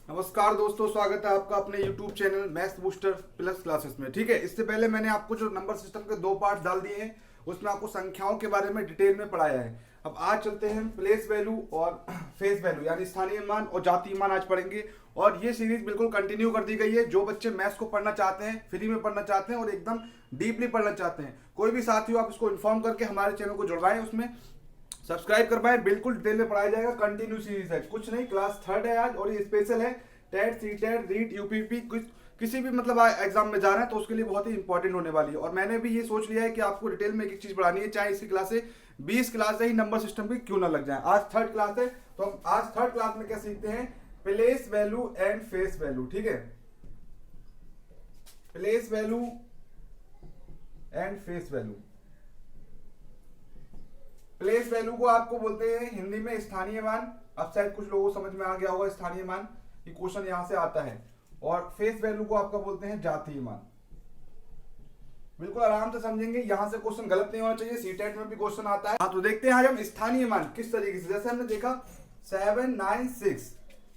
नमस्कार दोस्तों, स्वागत है आपका अपने YouTube channel maths booster plus classes में। ठीक है, इससे पहले मैंने आपको जो नंबर सिस्टम के दो पार्ट डाल दिए हैं उसमें आपको संख्याओं के बारे में डिटेल में पढ़ाया है। अब आज चलते हैं प्लेस वैल्यू और फेस वैल्यू यानी स्थानीय मान और जातीय मान आज पढ़ेंगे। और ये सीरीज बिल्कुल कंटिन्यू कर दी गई है। जो बच्चे मैथ्स को पढ़ना चाहते हैं, फ्री में पढ़ना चाहते हैं और एकदम डीपली पढ़ना चाहते हैं, कोई भी साथी हो आप इसको इन्फॉर्म करके हमारे चैनल को जुड़वाएं, उसमें सब्सक्राइब कर पाए। बिल्कुल डिटेल में पढ़ाया जाएगा। कंटिन्यू सीरीज है, कुछ नहीं। क्लास 3 है आज और ये स्पेशल है। TET, C TET, REET, UPP किसी भी मतलब एग्जाम में जा रहे हैं तो उसके लिए बहुत ही इंपॉर्टेंट होने वाली है। और मैंने भी ये सोच लिया है कि आपको डिटेल में एक चीज पढ़ानी है, चाहे इसकी क्लास से 20 क्लास ही नंबर सिस्टम की क्यों ना लग जाए। आज थर्ड क्लास है तो हम आज थर्ड क्लास में क्या सीखते हैं, place value and face value. ठीक है, place value and face value. Place value को आपको बोलते हैं हिंदी में स्थानीय मान। अब शायद कुछ लोगों को समझ में आ गया होगा स्थानीय मान, ये क्वेश्चन यहां से आता है। और फेस वैल्यू को आपका बोलते हैं जातीय मान। बिल्कुल आराम से समझेंगे, यहां से क्वेश्चन गलत नहीं होना चाहिए। सीटेट में भी क्वेश्चन आता है। हाँ, तो देखते हैं आज हम स्थानीय मान किस तरीके से। जैसे हमने देखा 796,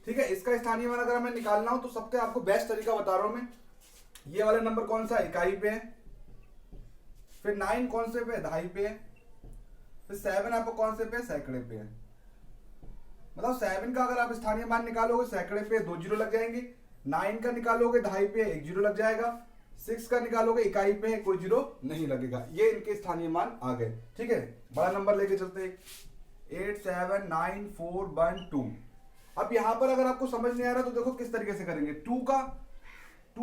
ठीक है, इसका स्थानीय मान अगर हमें निकालना हो तो सबसे आपको बेस्ट तरीका बता रहा हूं मैं। ये वाला नंबर कौन सा, इकाई पे है। फिर 9 कौन से पे, दहाई पे है। फिर 7 आपको कौन से पे, सैकड़े पे है। मतलब 7 का अगर आप स्थानीय मान निकालोगे सैकड़े पे 2 जीरो लग जाएंगे। 9 का निकालोगे दहाई पे 1 जीरो लग जाएगा। 6 का निकालोगे इकाई पे कोई जीरो नहीं लगेगा। ये इनके स्थानीय मान आ गए। ठीक है, बड़ा नंबर लेके चलते हैं 8 7 9 4 1 2। अब यहां पर अगर आपको समझ नहीं आ रहा तो देखो किस तरीके से करेंगे। 2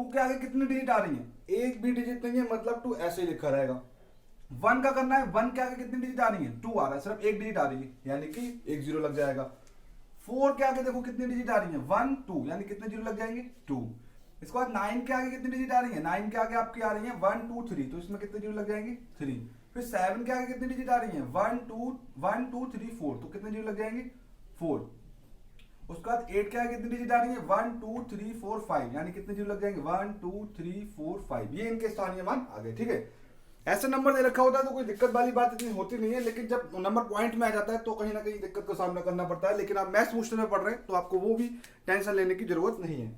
के आगे कितनी डिजिट आ रही है, एक भी डिजिट नहीं है, मतलब 2 ऐसे ही लिखा रहेगा। 1 का करना है, 1 के आगे कितनी डिजिट आ रही है, 2 आ रहा है, सिर्फ एक डिजिट आ रही है यानी कि 1 जीरो लग जाएगा। 4 के आगे देखो कितनी डिजिट आ रही है, 1 2 यानी कितने जीरो लग जाएंगे, 2। इसके बाद 9 के आगे कितनी डिजिट आ रही है, 9 के आगे आपकी आ रही है 1 2 3, तो इसमें कितने जीरो लग जाएंगे, 3। फिर 7 के आगे कितनी डिजिट आ रही है, 1 2 3 4, तो कितने जीरो लग जाएंगे, 4। उसके बाद 8 के आगे कितनी डिजिट आ रही है, 1 2 3 4 5, यानी कितने जीरो लग जाएंगे, 1 2 3 4 5। ये इनके स्थानीय मान आ गए। ठीक है, ऐसे नंबर दे रखा होता है तो कोई दिक्कत वाली बात इतनी होती नहीं है, लेकिन जब नंबर पॉइंट में आ जाता है तो कहीं ना कहीं दिक्कत का सामना करना पड़ता है। लेकिन आप मैथ्स बूस्टर में पढ़ रहे हैं तो आपको वो भी टेंशन लेने की जरूरत नहीं है,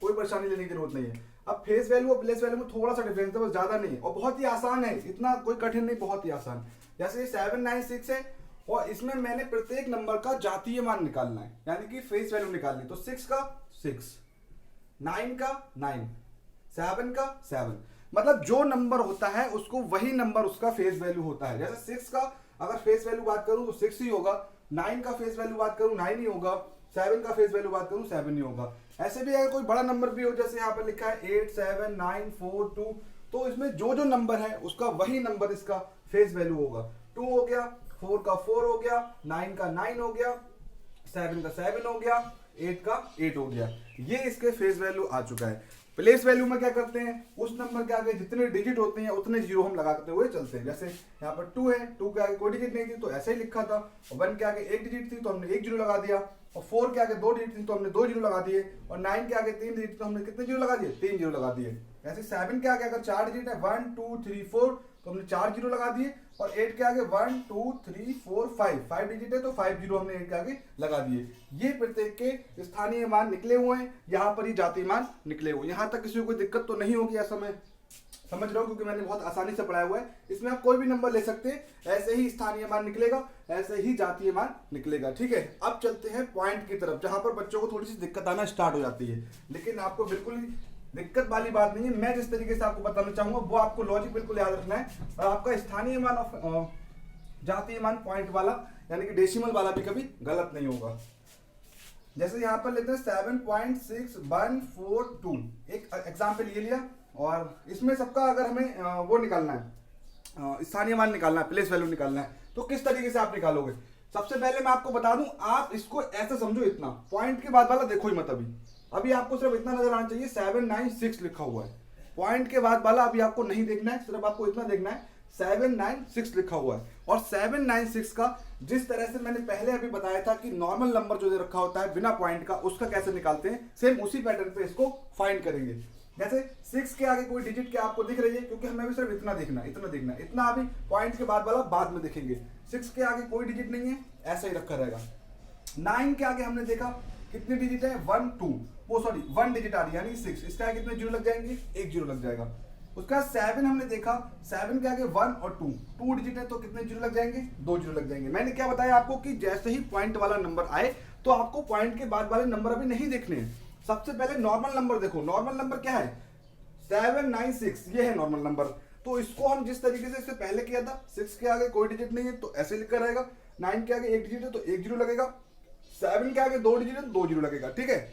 कोई परेशानी लेने की जरूरत नहीं है। अब फेस वैल्यू और प्लेस वैल्यू में थोड़ा सा डिफरेंस है, बस ज्यादा नहीं है और बहुत ही आसान है, इतना कोई कठिन नहीं, बहुत ही आसान। जैसे 796 है और इसमें मैंने प्रत्येक नंबर का जातीय मान निकालना है, यानी कि फेस वैल्यू निकालनी। तो 6 का 6, 9 का 9, 7 का 7, मतलब जो नंबर होता है उसको वही नंबर उसका फेस वैल्यू होता है। जैसे 6 का अगर फेस वैल्यू बात करूं तो 6 ही होगा, 9 का फेस वैल्यू बात करूं 9 ही होगा, 7 का फेस वैल्यू बात करूं 7 ही होगा। ऐसे भी अगर कोई बड़ा नंबर भी हो, जैसे यहाँ पर लिखा है 8 7 9 4 2, तो इसमें जो जो नंबर है उसका वही नंबर इसका फेस वैल्यू होगा। 2 हो गया, 4 का 4 हो गया, 9 का 9 हो गया, 7 का 7 हो गया, 8 का 8 हो गया। ये इसके फेस वैल्यू आ चुका है। प्लेस वैल्यू में क्या करते हैं, उस नंबर के आगे जितने डिजिट होते हैं उतने जीरो हम लगाते हुए चलते हैं। जैसे यहाँ पर 2 है, 2 के आगे कोई डिजिट नहीं थी तो ऐसे ही लिखा था। और 1 के आगे एक डिजिट थी तो हमने एक जीरो लगा दिया। और 4 के आगे 2 डिजिट थी तो हमने 2 जीरो लगा दिए। और 9 के आगे 3 डिजिट तो हमने कितने जीरो लगा दिए, 3 जीरो लगा दिए। ऐसे 7 के आगे अगर 4 डिजिट है 1 2 3 4 तो हमने 4 जीरो लगा दिए। और 8 के आगे 1 2 3 4 5 डिजिट है तो 5 जीरो हमने 8 के आगे लगा दिए। ये प्रत्येक के स्थानीय मान निकले हुए हैं, यहाँ पर ही जातीय मान निकले हुए। यहाँ तक किसी को कोई दिक्कत तो नहीं होगी, ऐसा मैं समझ रहा हूँ क्योंकि मैंने बहुत आसानी से पढ़ाया हुआ है। इसमें आप कोई भी नंबर ले सकते हैं, ऐसे ही स्थानीय मान निकलेगा, ऐसे ही जातीय मान निकलेगा। ठीक है, अब चलते हैं पॉइंट की तरफ, जहां पर बच्चों को थोड़ी सी दिक्कत आना स्टार्ट हो जाती है। लेकिन आपको बिल्कुल दिक्कत वाली बात नहीं है। मैं जिस तरीके से आपको बताना चाहूंगा वो आपको लॉजिक बिल्कुल याद रखना है। और आपका स्थानीय मान और जातीय मान पॉइंट वाला यानी कि डेसिमल वाला भी कभी गलत नहीं होगा। जैसे यहाँ पर लेते हैं 7.6142, एक एग्जाम्पल ये लिया। और इसमें सबका अगर हमें वो निकालना है, स्थानीय मान निकालना है, प्लेस वैल्यू निकालना है, तो किस तरीके से आप निकालोगे। सबसे पहले मैं आपको बता दूं, आप इसको ऐसा समझो, इतना पॉइंट के बाद वाला देखो ही मत। अभी आपको सिर्फ इतना नजर आना चाहिए 796 लिखा हुआ है। पॉइंट के बाद वाला अभी आपको नहीं देखना है, सिर्फ आपको इतना देखना है 796 लिखा हुआ है। और 796 का जिस तरह से मैंने पहले अभी बताया था कि नॉर्मल नंबर जो दे रखा होता है बिना पॉइंट का, उसका कैसे निकालते हैं, सेम उसी पैटर्न पे इसको फाइंड करेंगे। जैसे 6 के आगे कोई डिजिट क्या आपको दिख रही है, क्योंकि हमें भी सिर्फ इतना देखना है, इतना देखना है, इतना अभी पॉइंट के बाद वाला बाद में देखेंगे। 6 के आगे कोई डिजिट नहीं है, ऐसा ही रखा रहेगा। 9 के आगे हमने देखा कितनी डिजिट है 1 2, वो सॉरी 1 डिजिट आ रही है यानी 6, इसका कितने जीरो लग जाएंगे, एक जीरो लग जाएगा। उसका 7 हमने देखा, 7 के आगे 1 और 2 डिजिट है तो कितने जीरो लग जाएंगे, 2 जीरो लग जाएंगे। मैंने क्या बताया आपको कि जैसे ही पॉइंट वाला नंबर आए तो आपको पॉइंट के बाद वाले नंबर अभी नहीं देखने हैं, सबसे पहले नॉर्मल नंबर देखो। नॉर्मल नंबर क्या है 796, ये है नॉर्मल नंबर। तो इसको हम जिस तरीके से इससे पहले किया था, 6 के आगे कोई डिजिट नहीं है तो ऐसे लिखा रहेगा, 9 के आगे एक डिजिट है तो एक जीरो लगेगा, 7 के आगे 2 डिजिट है तो 2 जीरो लगेगा, ठीक है।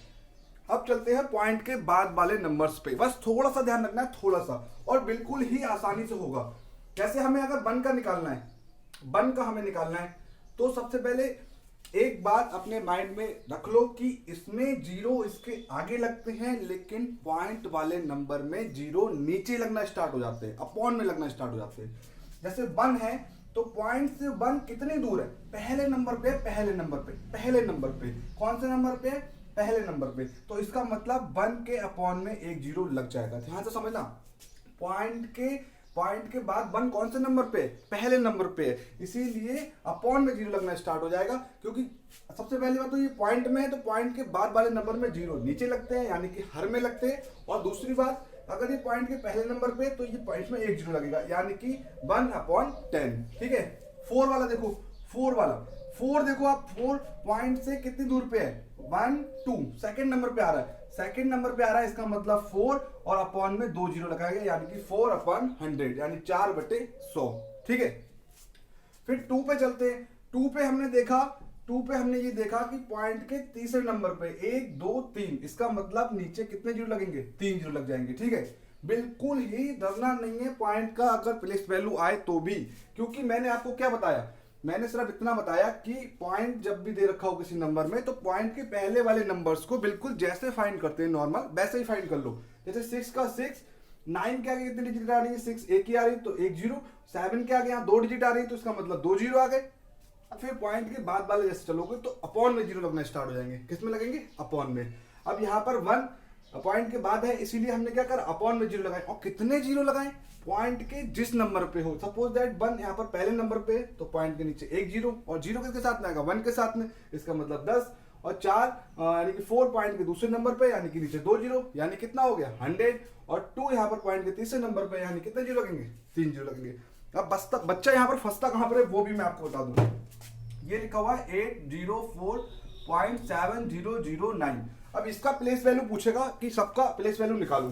अब चलते हैं पॉइंट के बाद वाले नंबर्स पे, बस थोड़ा सा ध्यान रखना है, थोड़ा सा, और बिल्कुल ही आसानी से होगा। जैसे हमें अगर 1 का निकालना है, 1 का हमें निकालना है तो सबसे पहले एक बात अपने माइंड में रख लो कि इसमें जीरो इसके आगे लगते हैं, लेकिन पॉइंट वाले नंबर में जीरो नीचे लगना स्टार्ट हो जाते हैं, अपॉन में लगना स्टार्ट हो जाते हैं। जैसे 1 है तो पॉइंट से 1 कितनी दूर है, पहले नंबर पे, पहले नंबर पे, पहले नंबर पे। कौन से नंबर पे, पहले नंबर पे, तो इसका मतलब 1 के अपॉन में एक जीरो लग जाएगा। ध्यान से समझना, पॉइंट के बाद 1 कौन से नंबर पे, पहले नंबर पे है, इसीलिए अपॉन में जीरो लगना स्टार्ट हो जाएगा। क्योंकि सबसे पहली बात तो ये पॉइंट में है तो पॉइंट के बाद वाले नंबर में जीरो नीचे लगते हैं यानी कि हर में लगते हैं। और दूसरी बात, अगर ये पॉइंट के पहले नंबर पे तो ये पॉइंट में एक जीरो लगेगा यानी कि 1/10, ठीक है। 4 वाला देखो, 4 वाला, 4 देखो आप, 4 पॉइंट से कितनी दूर पे है, 1 2, सेकंड नंबर पे आ रहा है, सेकंड नंबर पे आ रहा है, इसका मतलब 4 और अपॉन में 2 जीरो लगाएंगे यानी कि 4/100 यानी 4/100, ठीक है। फिर 2 पे चलते हैं। 2 पे हमने देखा, 2 पे हमने ये देखा कि पॉइंट के तीसरे नंबर पे 1 2 3, इसका मतलब नीचे कितने जीरो लगेंगे, 3 जीरो लग जाएंगे, ठीक है। बिल्कुल ही डरना नहीं है पॉइंट का अगर प्लेस वैल्यू आए तो भी, क्योंकि मैंने आपको क्या बताया, मैंने सिर्फ इतना बताया कि पॉइंट जब भी दे रखा हो किसी नंबर में तो पॉइंट के पहले वाले नंबर्स को बिल्कुल जैसे फाइंड करते हैं नॉर्मल वैसे ही फाइंड कर लो। जैसे 6 का 6, 9 के आगे कितनी डिजिट आ रही है, 6 एक ही आ रही है तो एक जीरो, 7 के आगे यहाँ 2 डिजिट आ रही है तो इसका मतलब 2 जीरो आ गए। फिर पॉइंट के बाद वाले जैसे चलोगे तो अपॉन में जीरो लगना स्टार्ट हो जाएंगे, किसमें लगेंगे, अपॉन में। अब यहाँ पर 1 पॉइंट के बाद है इसीलिए हमने क्या करा, अपॉन में जीरो लगाए। और कितने जीरो लगाए, पॉइंट के जिस नंबर पे हो, सपोज दैट 1 यहाँ पर पहले नंबर पे तो पॉइंट के नीचे एक जीरो, और जीरो किसके साथ में आएगा, 1 के साथ में, इसका मतलब 10, और 4 यानी कि 4 पॉइंट के दूसरे नंबर पे यानी कि नीचे 2 जीरो, यानी कितना हो गया 100, और 2 यहाँ पर पॉइंट के तीसरे नंबर पे यानी कितने जीरो लगेंगे, 3 जीरो लगेंगे। अब बच्चा यहाँ पर फंसता कहाँ पर है वो भी मैं आपको बता दूं, ये लिखा हुआ है 804.7009। अब इसका प्लेस वैल्यू पूछेगा कि सबका प्लेस वैल्यू निकालूं,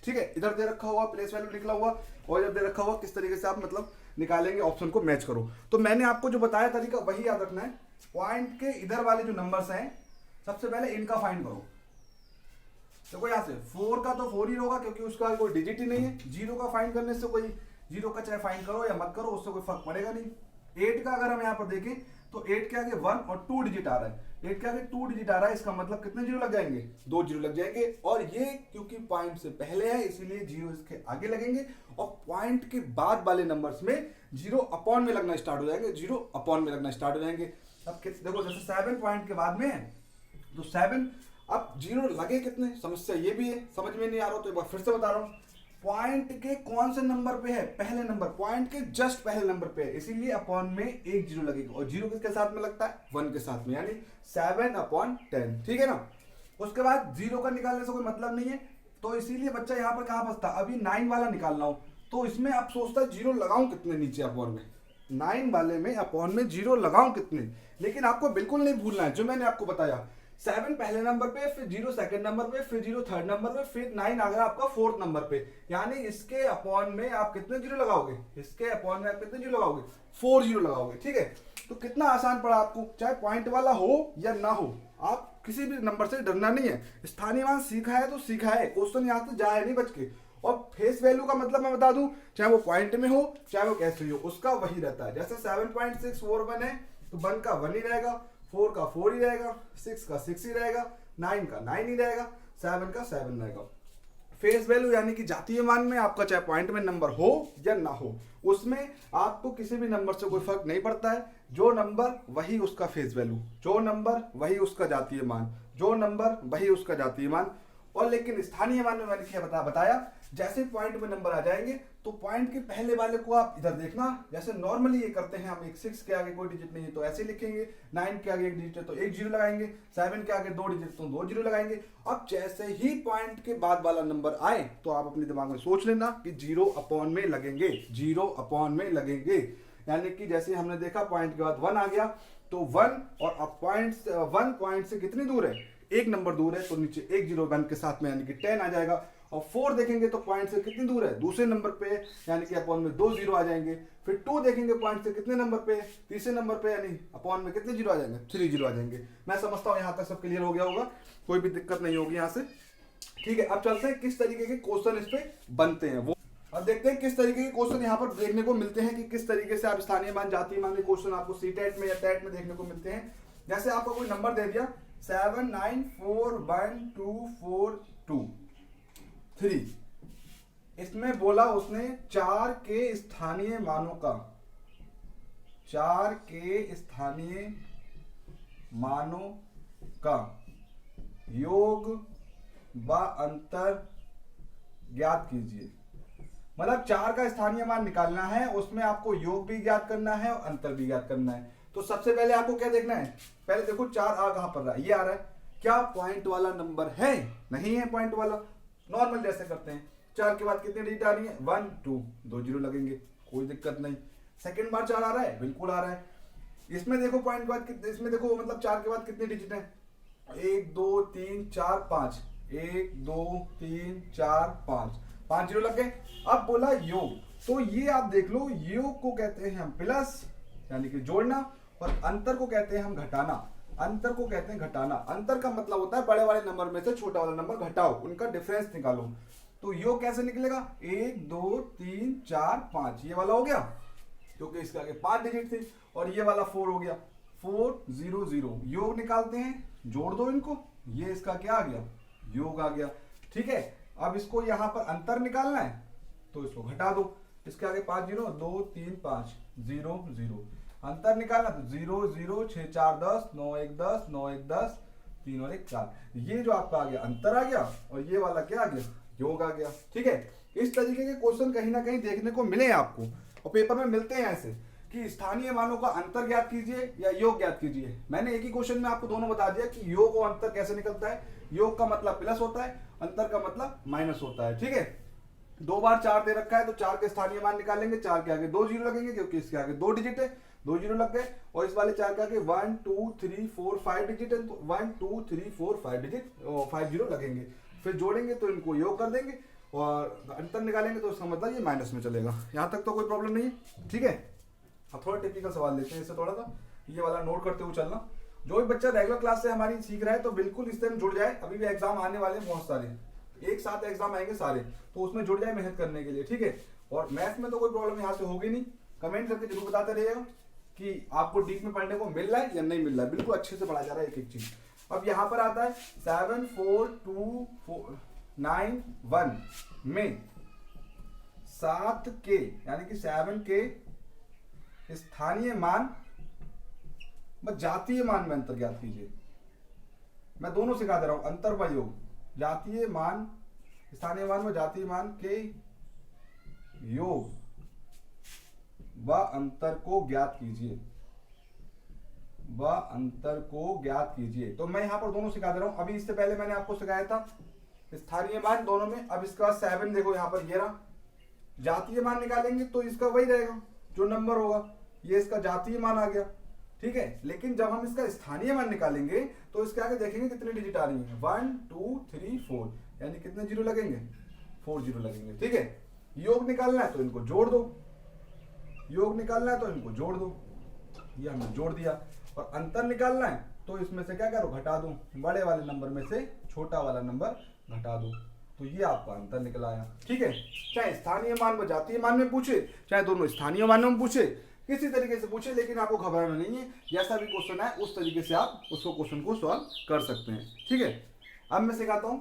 ठीक है। इधर दे रखा हुआ प्लेस वैल्यू निकला हुआ और इधर दे रखा हुआ, किस तरीके से आप मतलब निकालेंगे, ऑप्शन को मैच करो। तो मैंने आपको जो बताया तरीका वही याद रखना है। पॉइंट के इधर वाले जो नंबर्स हैं सबसे पहले इनका फाइंड करो। देखो यहाँ से 4 का तो 4 ही होगा क्योंकि उसका कोई डिजिट ही नहीं है। 0 का फाइंड करने से कोई, 0 का चाहे फाइंड करो या मत करो उससे कोई फर्क पड़ेगा नहीं। 8 का अगर हम यहाँ पर देखें तो 8 के आगे 1 और 2 डिजिट आ रहा है, 8 के आगे 2 डिजिट आ रहा है, इसका मतलब कितने जीरो लग जाएंगे, 2 जीरो लग जाएंगे। और ये क्योंकि पॉइंट से पहले है इसीलिए जीरो इसके आगे लगेंगे, और पॉइंट के बाद वाले नंबर्स में जीरो अपॉन में लगना स्टार्ट हो जाएंगे, जीरो अपॉन में लगना स्टार्ट हो जाएंगे। अब देखो जैसे 7 पॉइंट के बाद में है तो 7, अब जीरो लगे कितने, समस्या ये भी है, समझ में नहीं आ रहा तो एक बार फिर से बता रहा हूँ। पॉइंट के कौन से नंबर पे है, पहले नंबर, पॉइंट के जस्ट पहले नंबर पे है इसीलिए अपॉन में एक जीरो लगेगा, और जीरो किसके साथ में लगता है, 1 के साथ में, यानी 7/10, ठीक है ना। उसके बाद 0 का निकालने से कोई मतलब नहीं है तो इसीलिए बच्चा यहाँ पर कहाँ फंसता, अभी 9 वाला निकालना हो तो इसमें अब सोचता है जीरो लगाऊं कितने नीचे अपॉन में, 9 वाले में अपॉन में जीरो लगाऊं कितने। लेकिन आपको बिल्कुल नहीं भूलना है जो मैंने आपको बताया, 7 पहले नंबर पे, फिर 0 सेकंड नंबर पे, फिर 0 थर्ड नंबर पे, फिर 9 आ गया आपका फोर्थ नंबर पे, यानी इसके अपॉन में आप कितने जीरो लगाओगे, इसके अपॉन में आप कितने जीरो लगाओगे, 4 जीरो लगाओगे, ठीक है। तो कितना आसान पड़ा आपको, चाहे पॉइंट वाला हो या ना हो, आप किसी भी नंबर से डरना नहीं है। स्थानीय मान सीखा है तो सीखा है, क्वेश्चन यहाँ से जाए नहीं बच के। और फेस वैल्यू का मतलब मैं बता दूं, चाहे वो पॉइंट में हो चाहे वो कैसे हो, उसका वही रहता है। जैसे 7.641 है तो 1 का 1 ही रहेगा, 4 का 4 ही रहेगा, 6 का 6 ही रहेगा, 9 का 9 ही रहेगा, 7 का 7 रहेगा। फेस वैल्यू यानी कि जातीय मान में आपका चाहे पॉइंट में नंबर हो या ना हो, उसमें आपको किसी भी नंबर से कोई फर्क नहीं पड़ता है। जो नंबर वही उसका फेस वैल्यू, जो नंबर वही उसका जातीय मान, जो नंबर वही उसका जातीय मान। और लेकिन स्थानीय मान में मैंने क्या बताया, जैसे पॉइंट में नंबर आ जाएंगे तो पॉइंट के पहले वाले को आप इधर देखना, जैसे नॉर्मली ये करते हैं हम, एक 6 के आगे कोई डिजिट नहीं है तो ऐसे लिखेंगे, 9 के आगे एक डिजिट है तो एक जीरो लगाएंगे, 7 के आगे 2 डिजिट तो 2 जीरो लगाएंगे। अब जैसे ही पॉइंट के बाद वाला नंबर आए तो आप अपने दिमाग में सोच लेना कि 0 अपॉन में लगेंगे, 0 अपॉन में लगेंगे। यानी कि जैसे हमने देखा पॉइंट के बाद 1 आ गया तो 1, और अब वन पॉइंट से कितनी दूर है, एक नंबर दूर है तो नीचे एक जीरो 1 के साथ में यानी कि 10 आ जाएगा। और 4 देखेंगे तो पॉइंट से कितनी दूर है, दूसरे नंबर पे, यानी कि अपॉन में 2 जीरो आ जाएंगे। फिर 2 देखेंगे पॉइंट से कितने नंबर पे, तीसरे नंबर पे, यानी अपॉन में कितने जीरो आ जाएंगे, 3 जीरो आ जाएंगे। मैं समझता हूँ यहाँ तक सब क्लियर हो गया होगा, कोई भी दिक्कत नहीं होगी यहाँ से। ठीक है, अब चलते हैं किस तरीके के क्वेश्चन इस पे बनते हैं वो। अब देखते हैं किस तरीके के क्वेश्चन यहाँ पर देखने को मिलते हैं कि किस तरीके से आप स्थानीय मान जातीय मान के क्वेश्चन आपको सीटेट में या टेट में देखने को मिलते हैं। जैसे आपको कोई नंबर दे दिया 7 9 4 1 2 4 2 3, इसमें बोला उसने 4 के स्थानीय मानों का, 4 के स्थानीय मानों का योग व अंतर ज्ञात कीजिए। मतलब 4 का स्थानीय मान निकालना है, उसमें आपको योग भी ज्ञात करना है और अंतर भी ज्ञात करना है। तो सबसे पहले आपको क्या देखना है, पहले देखो 4 आ कहां पर रहा है, ये आ रहा है, क्या पॉइंट वाला नंबर है, नहीं है पॉइंट वाला। नॉर्मल जैसे करते हैं, 4 के बाद कितनी डिजिट आ रही है, 1 2, 2 जीरो लगेंगे, कोई दिक्कत नहीं। सेकंड बार 4 आ रहा है, बिल्कुल आ रहा है। इसमें देखो पॉइंट के बाद, इसमें देखो मतलब 4 के बाद कितनी डिजिट है, 1 2 3 4 5, 1 2 3 4 5, 5 जीरो लग गए। अब बोला योग, तो ये आप देख लो, योग को कहते हैं हम प्लस यानी कि जोड़ना, और अंतर को कहते हैं हम घटाना। अंतर को कहते हैं घटाना। अंतर का मतलब होता है बड़े वाले नंबर में से छोटा वाला नंबर घटाओ, उनका डिफरेंस निकालो। तो योग कैसे निकलेगा, 1 2 3 4 5, ये वाला हो गया क्योंकि इसके आगे 5 डिजिट थी, और ये वाला 4 हो गया, 4 0 0। योग निकालते हैं, जोड़ दो इनको, ये इसका क्या आ गया, योग आ गया। ठीक है, अब इसको यहां पर अंतर निकालना है तो इसको घटा दो, इसके आगे 5 जीरो, 2 3 5 0 0, अंतर निकालना तो 0 0 6 4 10, 9 1 10, 9 1 10, 3 और 1 4, ये जो आपका आ गया अंतर आ गया, और ये वाला क्या आ गया, योग आ गया। ठीक है, इस तरीके के क्वेश्चन कहीं ना कहीं देखने को मिले आपको, और पेपर में मिलते हैं ऐसे कि स्थानीय मानों का अंतर ज्ञात कीजिए या योग ज्ञात कीजिए। मैंने एक ही क्वेश्चन में आपको दोनों बता दिया कि योग और अंतर कैसे निकलता है। योग का मतलब प्लस होता है, अंतर का मतलब माइनस होता है। ठीक है, 2 बार 4 दे रखा है तो 4 के स्थानीय मान निकालेंगे, 4 के आगे 2 जीरो लगेंगे क्योंकि इसके आगे 2 डिजिट है, 2 जीरो लग गए। और इस वाले 4 के आगे 1 2 3 4 5 डिजिट है तो 1 2 3 4 5 डिजिट 5 जीरो लगेंगे। फिर जोड़ेंगे तो इनको योग कर देंगे, और अंतर निकालेंगे तो इसका मतलब ये माइनस में चलेगा। यहाँ तक तो कोई प्रॉब्लम नहीं है। ठीक है, अब थोड़ा टिपिकल सवाल लेते हैं, इससे थोड़ा सा ये वाला नोट करते हुए चलना। जो भी बच्चा रेगुलर क्लास से हमारी सीख रहा है तो बिल्कुल इस टाइम जुड़ जाए, अभी भी एग्जाम आने वाले हैं बहुत सारे, एक साथ एग्जाम आएंगे सारे, तो उसमें जुड़ जाए मेहनत करने के लिए। ठीक है, और मैथ में तो कोई प्रॉब्लम यहाँ से होगी नहीं। कमेंट करके जरूर बताते रहिएगा कि आपको डीप में पढ़ने को मिल रहा है या नहीं मिल रहा है, बिल्कुल अच्छे से पढ़ा जा रहा है एक एक चीज। अब यहाँ पर आता है 7 4 2 9 1 में 7 के यानी कि 7 के स्थानीय मान व जातीय मान में अंतर ज्ञात कीजिए। मैं दोनों सिखा दे रहा हूं, अंतर व योग, जातीय मान, स्थानीय मान व जातीय मान के योग व अंतर को ज्ञात कीजिए, व अंतर को ज्ञात कीजिए। तो मैं यहां पर दोनों सिखा दे रहा हूं। अभी इससे पहले मैंने आपको सिखाया था स्थानीय मान दोनों में। अब इसके बाद 7 देखो यहां पर ये रहा, जातीय मान निकालेंगे तो इसका वही रहेगा जो नंबर होगा, ये इसका जातीय मान आ गया। ठीक है, लेकिन जब हम इसका स्थानीय मान निकालेंगे तो इसके आगे देखेंगे कितनी डिजिट आ रही है, 1 2 3 4, यानी कितने जीरो लगेंगे, 4 जीरो लगेंगे। ठीक है, योग निकालना है तो इनको जोड़ दो, योग निकालना है तो इनको जोड़ दो, ये हमने जोड़ दिया। और अंतर निकालना है तो इसमें से क्या करो, घटा दो, बड़े वाले नंबर में से छोटा वाला नंबर घटा दो, तो ये आपका अंतर निकल आया। ठीक है, चाहे स्थानीय मान व जातीय मान में पूछे, चाहे दोनों स्थानीय मानों में पूछे, किसी तरीके से पूछे, लेकिन आपको घबराना नहीं है। जैसा भी क्वेश्चन है उस तरीके से आप उसको क्वेश्चन को सॉल्व कर सकते हैं। ठीक है, अब मैं सिखाता हूं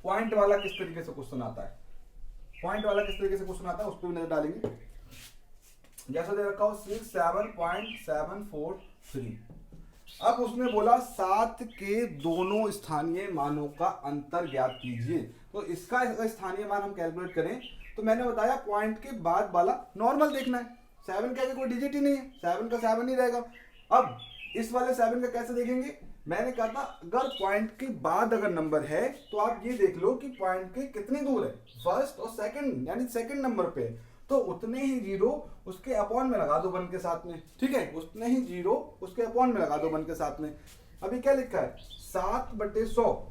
पॉइंट वाला किस तरीके से क्वेश्चन आता है। पॉइंट वाला किस तरीके से क्वेश्चन आता है उस पर भी नजर डालेंगे। जैसा दे रखा हो 6 7.743, अब उसने बोला 7 के दोनों स्थानीय मानों का अंतर ज्ञात कीजिए। तो इसका अगर स्थानीय मान हम कैलकुलेट करें तो मैंने बताया पॉइंट के बाद वाला नॉर्मल देखना है। 7 के आगे कोई डिजिट ही नहीं है, 7 का 7 ही रहेगा। अब इस वाले 7 का कैसे देखेंगे, मैंने कहा था अगर पॉइंट के बाद अगर नंबर है तो आप ये देख लो कि पॉइंट के कितनी दूर है, फर्स्ट और सेकंड, यानी सेकंड नंबर पे, तो उतने ही जीरो उसके अपॉन में लगा दो 1 के साथ में, ठीक है, उतने ही जीरो उसके अपॉन में लगा दो 1 के साथ में। अभी क्या लिखा है 7/100।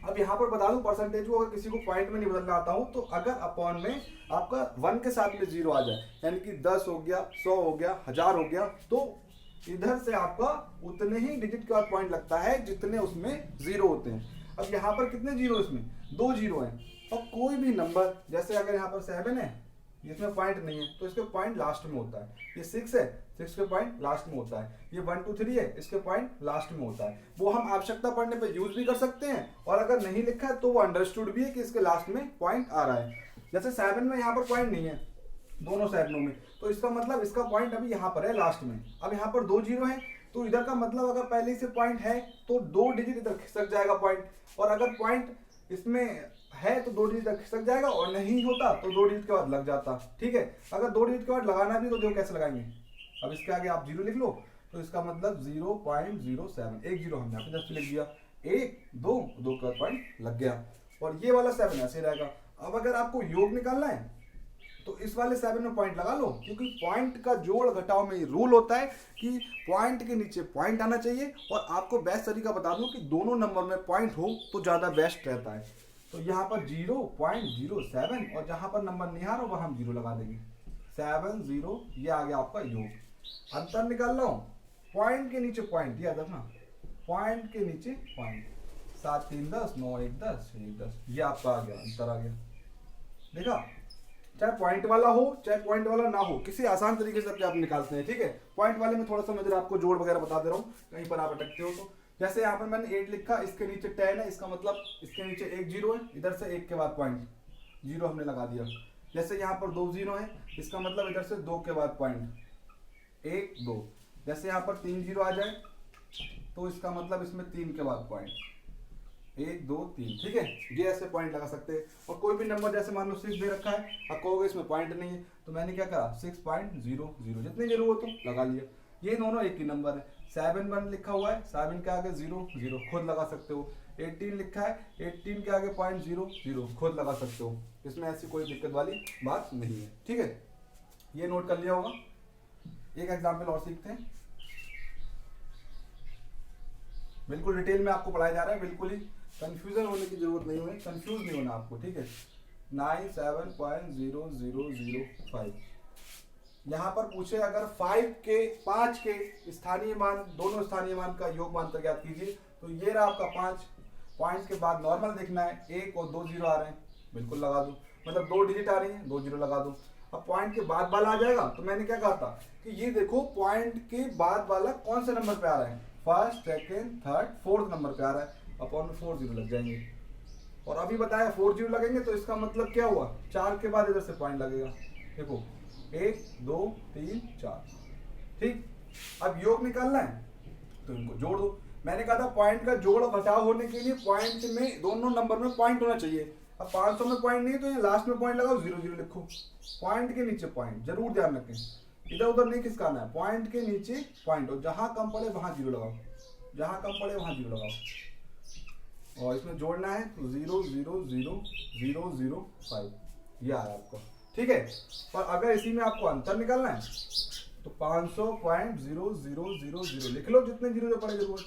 अब यहाँ पर बता दूं परसेंटेज को, अगर किसी को पॉइंट में नहीं बदलना आता हूं तो अगर अपॉन में आपका 1 के साथ में जीरो आ जाए, यानी कि 10 हो गया, 100 हो गया, 1000 हो गया, तो इधर से आपका उतने ही डिजिट के बाद पॉइंट लगता है जितने उसमें जीरो होते हैं। अब यहाँ पर कितने जीरो, इसमें 2 जीरो हैं। और कोई भी नंबर, जैसे अगर यहाँ पर 7 है, इसमें पॉइंट नहीं है तो इसके पॉइंट लास्ट में होता है। ये 6 है, 6 के पॉइंट लास्ट में होता है। ये 1 2 3 है, इसके पॉइंट लास्ट में होता है। वो हम आवश्यकता पड़ने पे यूज भी कर सकते हैं, और अगर नहीं लिखा है तो वो अंडरस्टूड भी है कि इसके लास्ट में पॉइंट आ रहा है। जैसे 7 में यहाँ पर पॉइंट नहीं है दोनों 7 में, तो इसका मतलब इसका पॉइंट अभी यहाँ पर है लास्ट में। अब यहाँ पर 2 जीरो है, तो इधर का मतलब अगर पहले से पॉइंट है तो 2 डिजिट इधर खिसक जाएगा पॉइंट, और अगर पॉइंट इसमें है तो 2 डिजिट खिसक जाएगा, और नहीं होता तो 2 डिजिट के बाद लग जाता, ठीक है। अगर 2 डिजिट के बाद लगाना भी तो देखो कैसे लगाएंगे। अब इसके आगे आप जीरो लिख लो, तो इसका मतलब 0.07, एक जीरो हमने यहाँ पे जस्ट लिख दिया, 1 2 2 का पॉइंट लग गया, और ये वाला 7 ऐसे रहेगा। अब अगर आपको योग निकालना है तो इस वाले 7 में पॉइंट लगा लो, क्योंकि पॉइंट का जोड़ घटाव में रूल होता है कि पॉइंट के नीचे पॉइंट आना चाहिए। और आपको बेस्ट तरीका बता दूं कि दोनों नंबर में पॉइंट हो तो ज़्यादा बेस्ट रहता है। तो यहाँ पर 0.07, और जहाँ पर नंबर नहीं आ रहा वहाँ हम जीरो लगा देंगे, 7 0, ये आ गया आपका योग। अंतर निकाल लो, पॉइंट के नीचे पॉइंट, याद रखना, पॉइंट के नीचे पॉइंट, 7 3 10, 9 1 10, 1 10, ये आपका आ गया, अंतर आ गया। देखा, चाहे पॉइंट वाला हो चाहे पॉइंट वाला ना हो, किसी आसान तरीके से आप निकालते हैं, ठीक है। पॉइंट वाले में थोड़ा सा मैं आपको जोड़ वगैरह बता दे रहा हूँ, कहीं पर आप अटकते हो तो। जैसे यहाँ पर मैंने 8 लिखा, इसके नीचे 10 है, इसका मतलब इसके नीचे एक जीरो है, इधर से 1 के बाद पॉइंट, जीरो हमने लगा दिया। जैसे यहाँ पर 2 जीरो है, इसका मतलब इधर से 2 के बाद पॉइंट, 1 2। जैसे यहाँ पर 3 जीरो आ जाए तो इसका मतलब इसमें 3 के बाद पॉइंट, 1 2 3, ठीक है। ये ऐसे पॉइंट लगा सकते हैं। और कोई भी नंबर, जैसे मान लो 6 दे रखा है, अब कहोगे इसमें पॉइंट नहीं है, तो मैंने क्या करा 6.00, जितनी जरूरत हो लगा लिया। ये दोनों एक ही नंबर है। 7 1 लिखा हुआ है, 7 के आगे 0 0 खुद लगा सकते हो। 18 लिखा है, 18 के आगे 0.00 खुद लगा सकते हो। इसमें ऐसी कोई दिक्कत वाली बात नहीं है, ठीक है। ये नोट कर लिया होगा। एक एग्जाम्पल और सीखते हैं, बिल्कुल डिटेल में आपको पढ़ाया जा रहा है, बिल्कुल ही कंफ्यूजन होने की जरूरत नहीं है, कंफ्यूज नहीं होना आपको, ठीक है। 97.0005, यहाँ पर पूछे अगर 5 के स्थानीय मान, दोनों स्थानीय मान का योग मान ज्ञात कीजिए। तो ये रहा आपका 5, पॉइंट के बाद नॉर्मल देखना है, 1 और 2 जीरो आ रहे हैं, बिल्कुल लगा दो, मतलब 2 डिजिट आ रही है, 2 जीरो लगा दो। अब पॉइंट के बाद वाला आ जाएगा, तो मैंने क्या कहा था कि ये देखो पॉइंट के बाद वाला कौन से नंबर पे आ रहा है, first second third fourth number पे आ रहा है, अपॉन में 4 जीरो लग जाएंगे। और अभी बताया 4 जीरो लगेंगे, तो इसका मतलब क्या हुआ, 4 के बाद इधर से पॉइंट लगेगा, देखो 1 2 3 4, ठीक। अब योग निकालना है तो इनको जोड़ दो। मैंने कहा था पॉइंट का जोड़ घटाव होने के लिए पॉइंट में, दोनों नंबर में पॉइंट होना चाहिए। अब 500 में पॉइंट नहीं तो ये लास्ट में पॉइंट लगाओ, 0 0 लिखो, पॉइंट के नीचे पॉइंट, जरूर ध्यान रखें, इधर उधर नहीं खिसकाना है, पॉइंट के नीचे पॉइंट, और जहां कम पड़े वहां 0 लगाओ, जहां कम पड़े वहां 0 लगाओ। और इसमें जोड़ना है तो 0 0 0 0 0 5, ये आया आपको, ठीक है। और अगर इसी में आपको अंतर निकालना है तो 500.0000 लिख लो, जितने जीरो जो पड़े जरूरत,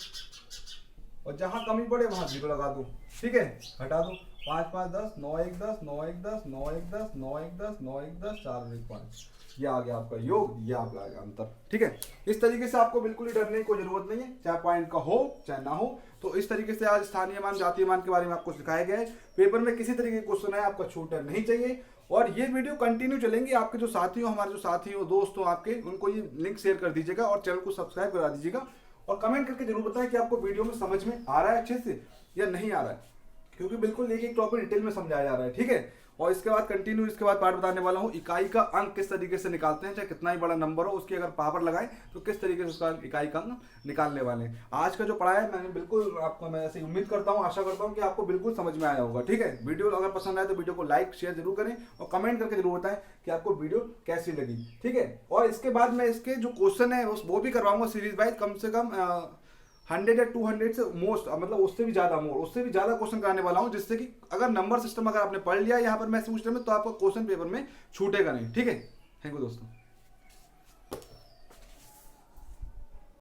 और जहां कमी पड़े वहां 0 लगा दो, ठीक है। घटा दो, 5 5 10, 9 1 10, 9 1 10, 9 1 10, 9 1 10, 9 1 10, 4 1 5, ये आ गया आपका योग, ये आप लाएगा अंतर, ठीक है। इस तरीके से आपको बिल्कुल ही डरने की कोई जरूरत नहीं है, चाहे पॉइंट का हो चाहे ना हो। तो इस तरीके से आज स्थानीय मान जातीय मान के बारे में आपको सिखाया गया है। पेपर में किसी तरीके का क्वेश्चन है आपका छूटना नहीं चाहिए, और ये वीडियो कंटिन्यू चलेंगे। आपके जो साथी हो, हमारे जो साथी हो, दोस्त हो आपके, उनको ये लिंक शेयर कर दीजिएगा और चैनल को सब्सक्राइब करा दीजिएगा, और कमेंट करके जरूर बताएं कि आपको वीडियो में समझ में आ रहा है अच्छे से या नहीं आ रहा है, क्योंकि बिल्कुल एक एक टॉपिक डिटेल में समझाया जा रहा है, ठीक है। और इसके बाद कंटिन्यू इसके बाद पार्ट बताने वाला हूँ इकाई का अंक किस तरीके से निकालते हैं, चाहे कितना ही बड़ा नंबर हो उसकी अगर पावर लगाएं तो किस तरीके से उसका इकाई का अंक निकालने वाले हैं। आज का जो पढ़ाया है मैंने बिल्कुल आपको, मैं ऐसे उम्मीद करता हूँ, आशा करता हूँ कि आपको बिल्कुल समझ में आया होगा। ठीक है, वीडियो अगर पसंद आए तो वीडियो को लाइक शेयर जरूर करें और कमेंट करके जरूर बताएं कि आपको वीडियो कैसी लगी। ठीक है, और इसके बाद मैं इसके जो क्वेश्चन है वो भी करवाऊंगा सीरीज वाइज, कम से कम 100 या 200 से मोस्ट, मतलब उससे भी ज्यादा क्वेश्चन कराने वाला हूं, जिससे कि अगर नंबर सिस्टम अगर आपने पढ़ लिया यहाँ पर मैं पूछ रहा हूं तो आपको क्वेश्चन पेपर में छूटेगा नहीं। ठीक है, थैंक यू दोस्तों।